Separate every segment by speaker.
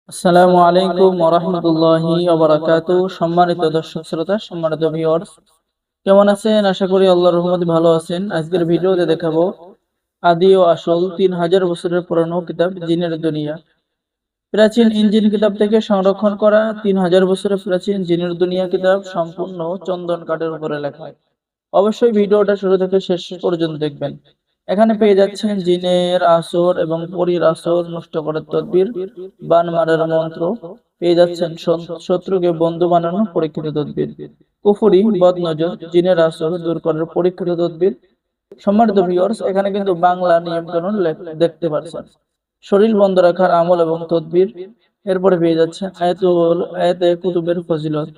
Speaker 1: আসসালামু আলাইকুম ওয়া রাহমাতুল্লাহি ওয়া বারাকাতুহু। সম্মানিত দর্শক শ্রোতা, সম্মানিত ভিউয়ার্স, কেমন আছেন? আশা করি আল্লাহর রহমতে ভালো আছেন। আজকের ভিডিওতে দেখাবো আদি ও আসল 3000 বছরের পুরানো কিতাব জিনের দুনিয়া। প্রাচীন ইঞ্জিন কিতাব থেকে সংরক্ষণ করা 3000 বছরের প্রাচীন জিনের দুনিয়া কিতাব সম্পূর্ণ চন্দন কাঠের উপরে লেখা। অবশ্যই ভিডিওটা শুরু থেকে শেষ পর্যন্ত দেখবেন। এখানে পেয়ে যাচ্ছেন জিনের আসর এবং পরীর আসর নষ্ট করার তদবির, বান মারার মন্ত্র, পেয়ে যাচ্ছেন শত্রুকে বন্ধু বানানো পরীক্ষিত তদবির, কুফরি বদনজর জিনের আসর দূর করার পরীক্ষিত তদবির। সম্মানিত ভিউয়ার্স, এখানে কিন্তু বাংলা নিয়ম কানুন দেখতে পাচ্ছেন। শরীর বন্ধ রাখার আমল এবং তদবির। এরপরে পেয়ে যাচ্ছে আয়াতে কুতুবের ফজিলত,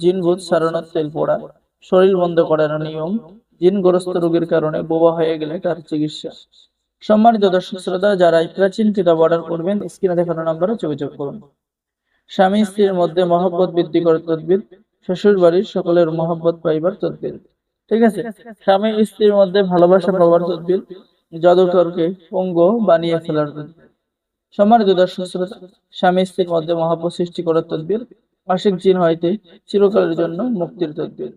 Speaker 1: জিন ভূত সারানোর তেল পোড়া, শরীর বন্ধ করার নিয়ম, জিনগ্রস্ত রোগীর কারণে বোবা হয়ে গেলে তার চিকিৎসা। সম্মানিত দর্শক শ্রোতা, যারা এই প্রাচীন কিতাব অর্ডার করবেন স্ক্রিনে দেখানো নম্বরে যোগাযোগ করুন। স্বামী স্ত্রীর মধ্যে মহব্বত বৃদ্ধি করার তদবির, শ্বশুর বাড়ির সকলের মহব্বত পাইবার তদবির। ঠিক আছে, স্বামী স্ত্রীর মধ্যে ভালোবাসা পাওয়ার তদবির, জাদুকরকে পঙ্গু বানিয়ে ফেলার তদবির। সম্মানিত দর্শক শ্রোতা, স্বামী স্ত্রীর মধ্যে মহব্বত সৃষ্টি করার তদবির, আশিক জিন হইতে চিরকালের জন্য মুক্তির তদবির,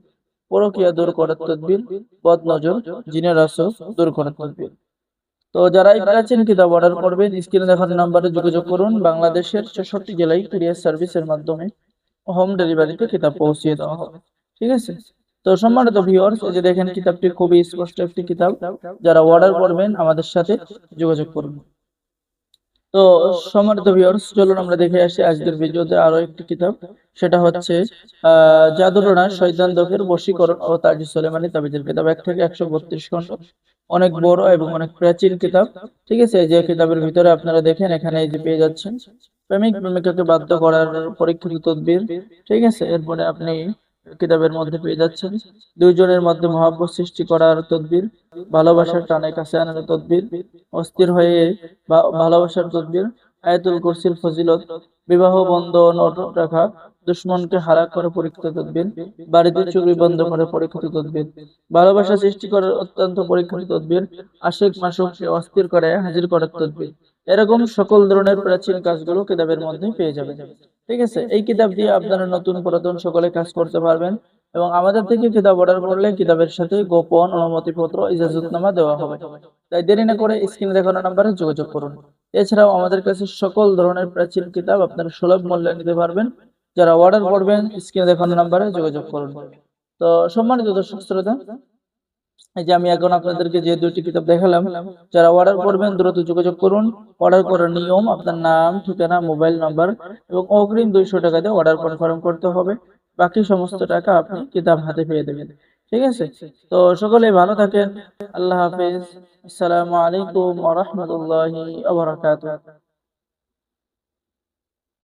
Speaker 1: পরকীয়া দূর করার তদবির, বদ নজর জিনের আসর দূর করার তদবির। তো যারা এই প্রাচীন কিতাব অর্ডার করবেন স্ক্রিনে দেখানো নাম্বারে যোগাযোগ করুন। বাংলাদেশের 64 জেলায় কুরিয়ার সার্ভিসের মাধ্যমে হোম ডেলিভারিতে কিতাব পৌঁছিয়ে দেওয়া হবে। ঠিক আছে, তো সম্মানিত ভিউয়ার্স, এই যে দেখেন কিতাবটি খুবই স্পষ্ট একটি কিতাব। যারা অর্ডার করবেন আমাদের সাথে যোগাযোগ করুন। তো সম্মানিত ভিউয়ার্স, চলুন আমরা দেখে আসি আজকের ভিডিওতে আরো একটি কিতাব। সেটা হচ্ছে জাদুটোনা শয়তান দফের বশীকরণ ও তাজি সুলেমানি তাবিজের কিতাব। 1 থেকে 132 খণ্ড, অনেক বড় এবং অনেক প্রাচীন কিতাব। ঠিক আছে, যে কিতাবের ভিতরে আপনারা দেখেন এখানে এই যে পেয়ে যাচ্ছেন প্রেমিক প্রেমিকাকে বাধ্য করার পরীক্ষিত তদবির। ঠিক আছে, এরপরে আপনি কিতাবের মধ্যে পেয়ে যাচ্ছেন দুইজনের মধ্যে মহাব্বত সৃষ্টি করার তদবির, ভালোবাসার টানে কাছে আনার তদবির, অস্থির হয়ে ভালোবাসার তদবির, আয়াতুল কুরসির ফজিলত, বিবাহ বন্ধন অটুট রাখা, দুশ্মনকে হারা করে পরীক্ষিত তদবির, বাড়িতে চুরি বন্ধ করে পরীক্ষিত তদবির, ভালোবাসা সৃষ্টি করার অত্যন্ত পরীক্ষিত তদবির, আশিক মাসুককে অস্থির করে হাজির করার তদবির। এরকম সকল ধরনের প্রাচীন কাজগুলো কিতাবের মধ্যে পেয়ে যাবেন। ঠিক আছে, এই কিতাব দিয়ে আপনারা নতুন পুরাতন সকলে কাজ করতে পারবেন এবং আমাদের থেকে কিতাব অর্ডার করলে কিতাবের সাথে গোপন অনুমতিপত্র ইজাজতনামা দেওয়া হবে। তাই দেরি না করে স্ক্রিনে দেখানো নাম্বারে যোগাযোগ করুন। এছাড়াও আমাদের কাছে সকল ধরনের প্রাচীন কিতাব আপনারা সুলভ মূল্যে নিতে পারবেন। যারা অর্ডার করবেন স্ক্রিনে দেখানো নাম্বারে যোগাযোগ করুন। তো সম্মানিত দর্শক শ্রোতা, এই যে আমি এখন আপনাদেরকে যে দুইটি কিতাব দেখালাম, যারা অর্ডার করবেন দ্রুত যোগাযোগ করুন। অর্ডার করার নিয়ম, আপনার নাম, ঠিকানা, মোবাইল নাম্বার এবং অগ্রিম 200 টাকা দিয়ে অর্ডার কনফার্ম করতে হবে। বাকি সমস্ত টাকা আপনি কিতাব হাতে পেয়ে দেবেন। ঠিক আছে, তো সকলে ভালো থাকেন। আল্লাহ হাফেজ। আসসালামু আলাইকুম ওয়া রাহমাতুল্লাহি ওয়া বারাকাতুহু।